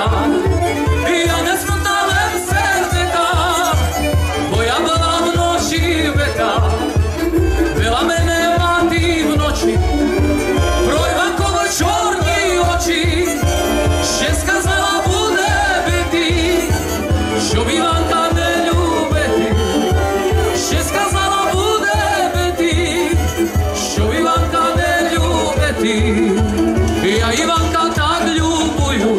Ja nesmutná len srdeta, bo ja bola v noči veta. Veľa mene mladý v noči, pro Ivankovo čorní oči, še skazala bude bytý, čo Ivanka neľúbetý. Še skazala bude bytý, čo Ivanka neľúbetý. Ja Ivanka tak ľúbuju,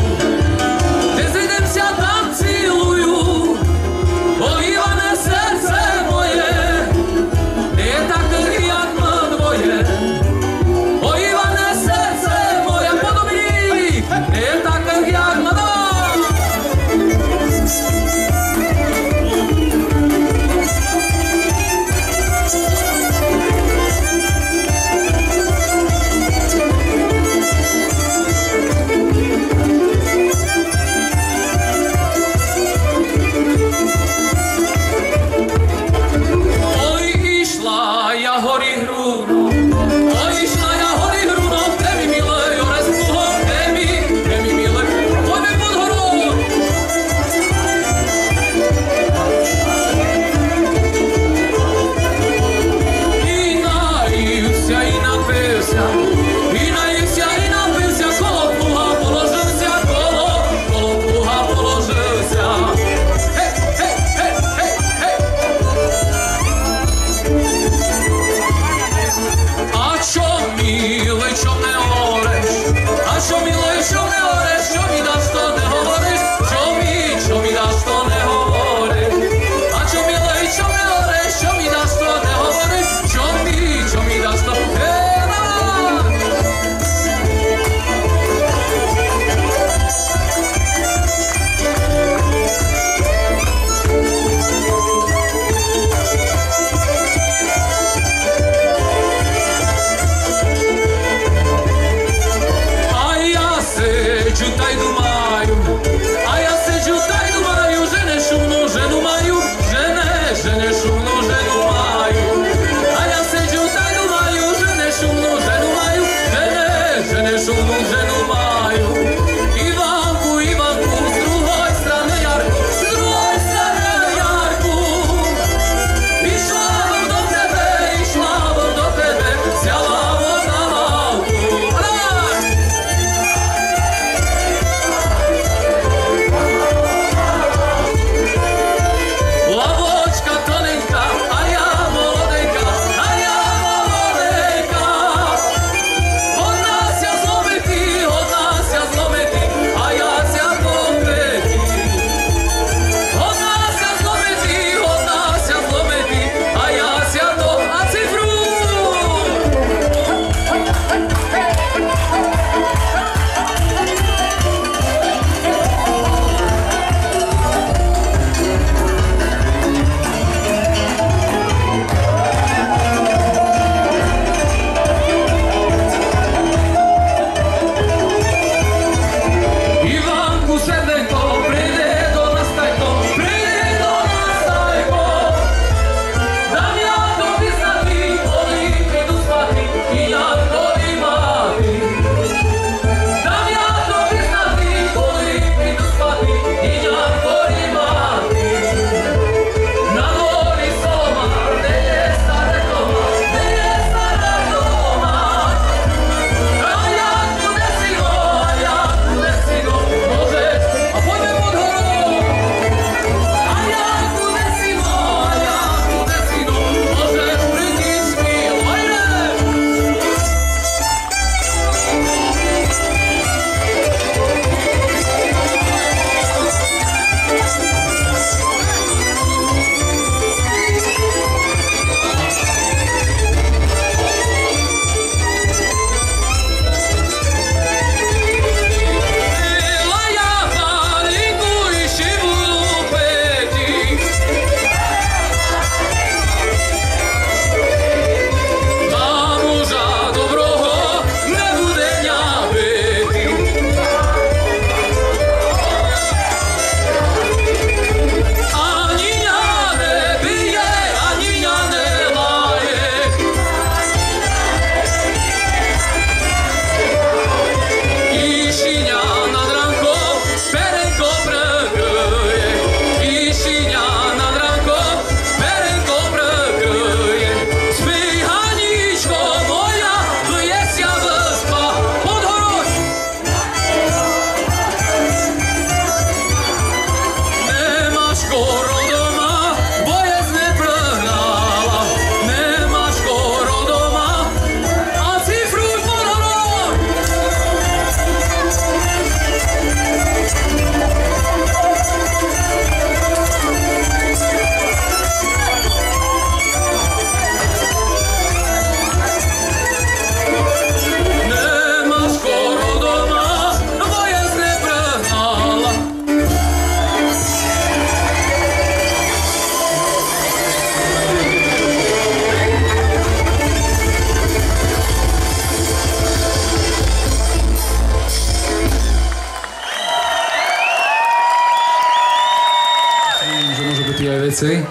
viacej,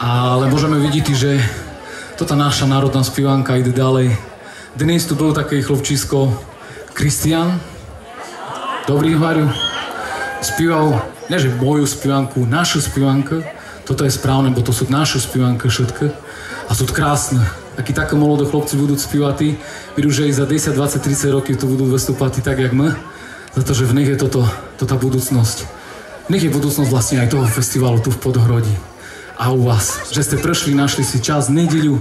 ale môžeme vidieť, že toto naša národná spievanka ide ďalej. Dnes tu bol také chlopčisko Kristián. Dobrý, Mariu. Spieval, nie že moju spievanku, našu spievanku. Toto je správne, bo to sú naše spievanky všetky. A sú krásne. Akí také mladé chlopci budú spievať, vidú, že i za 10, 20, 30 rokov tu budú vystúpať tak, jak my. Za to, že v nich je toto budúcnosť. V nich je budúcnosť vlastne aj toho festivalu tu v Podhrodí. A u vás, že ste prešli, našli si čas nedeľu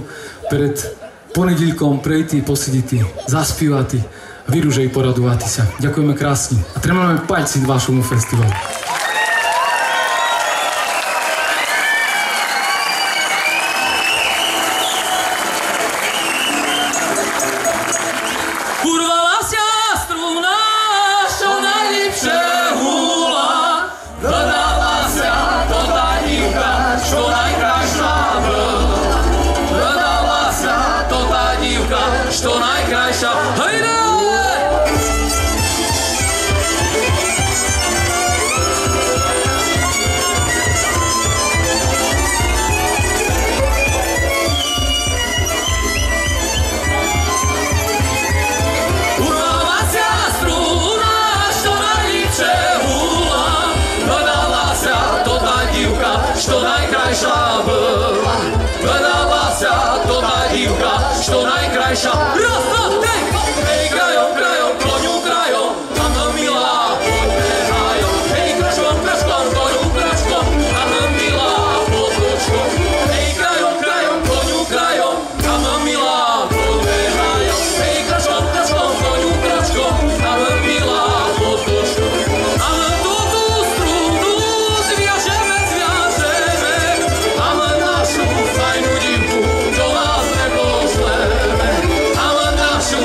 pred ponedílkom prejti, posedíti, zaspívati a vidú, že i poradovati sa. Ďakujeme krásne a tremame palci vašemu festivalu. Što najkrajša, hajde! Urvala sa struna, što najlipše hula, gledala sa to tá divka, što najkrajša byla. Gledala sa to tá divka, što najkrajša. Raz, dva, tri! Hej, krajom, krajom, koňu krajom, Anna milá, poďme hájom. Hej, kračkom, kračkom, koňu kračkom, Anna milá, potočkom. Hej, krajom, krajom, koňu krajom, Anna milá, poďme hájom. Hej, kračkom, kračkom, koňu kračkom, Anna milá, potočkom. Anna túto strunu zviažeme, zviažeme, Anna našu fajnú divku do nás nepošleme. Našu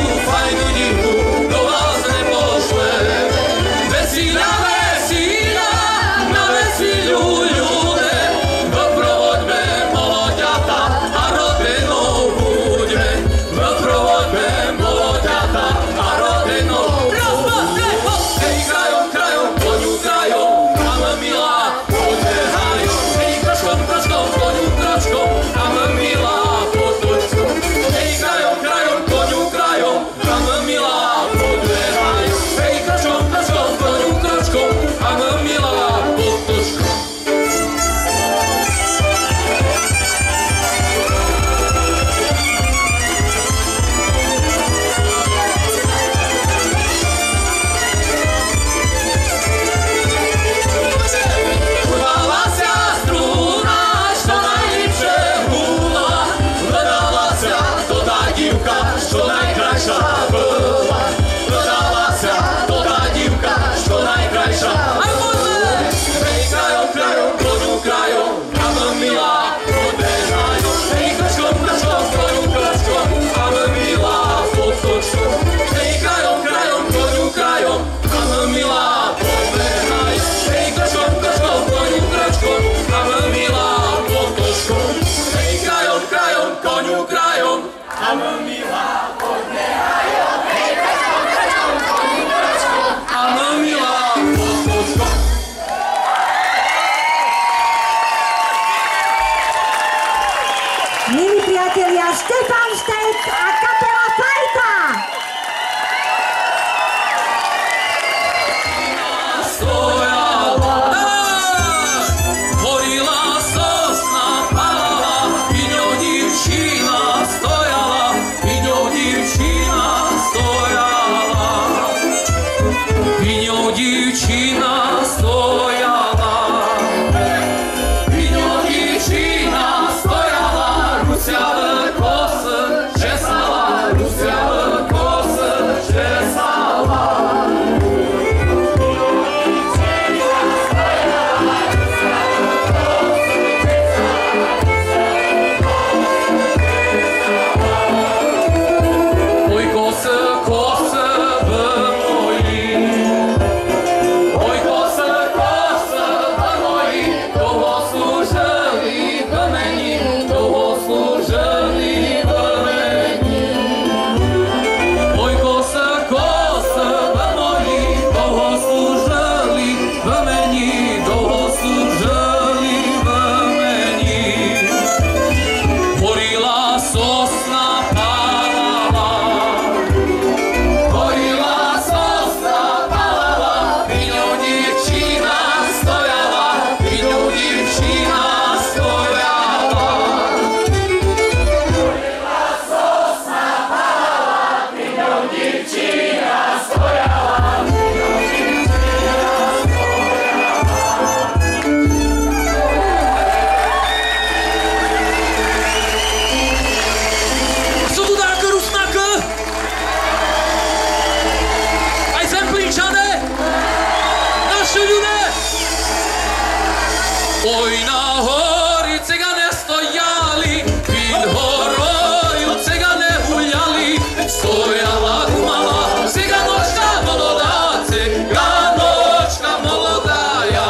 Oj, na hori cigane stojali, pід горою цигане гуляли, стояла думала, циганочка молода, циганочка молодая.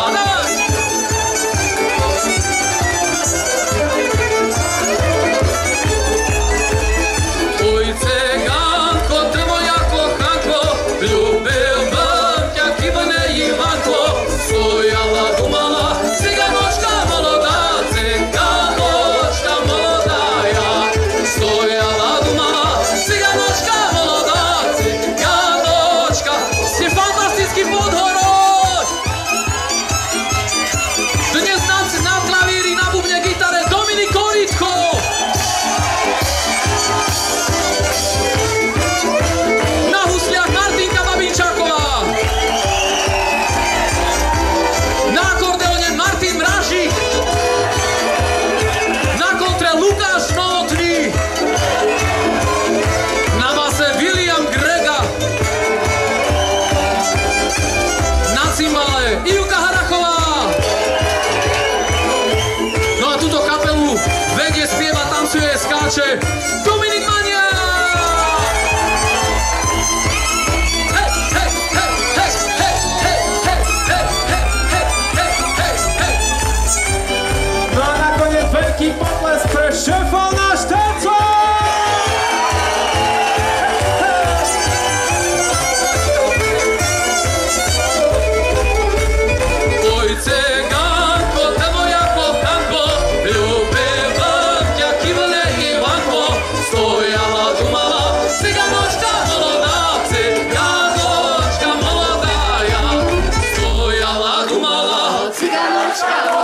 Ой, циганко, ти моя коханко, любив би тільки мене Іванко, стояла думала, циганочка молода, циганочка молодая. Стояла думала, циганочка молода, циганочка. Всі фантастичний Podhorod! Dnes na klavíri, na bubne, gitare Dominik Koritko. Na husliach Martinka Babinčáková. Na akordeóne Martin Mrážik. Na kontre Lukáš Novotný. Na base William Grega. Na cymbale Ivka Harachová. No a túto kapelu vedie, spieva, tancuje, skáče Dominik Mania. Hej, hej, hej, hej, hej, hej, hej, hej, hej, hej, hej, hej. No a nakoniec veľký potlesk pre Štefana Šterca! Oj, cyganko, ty moja kochanko, любив тя кивне Іванко, стояла думала, цигanočka молода, цигanočka молодая, стояла думала, цигanočka молода.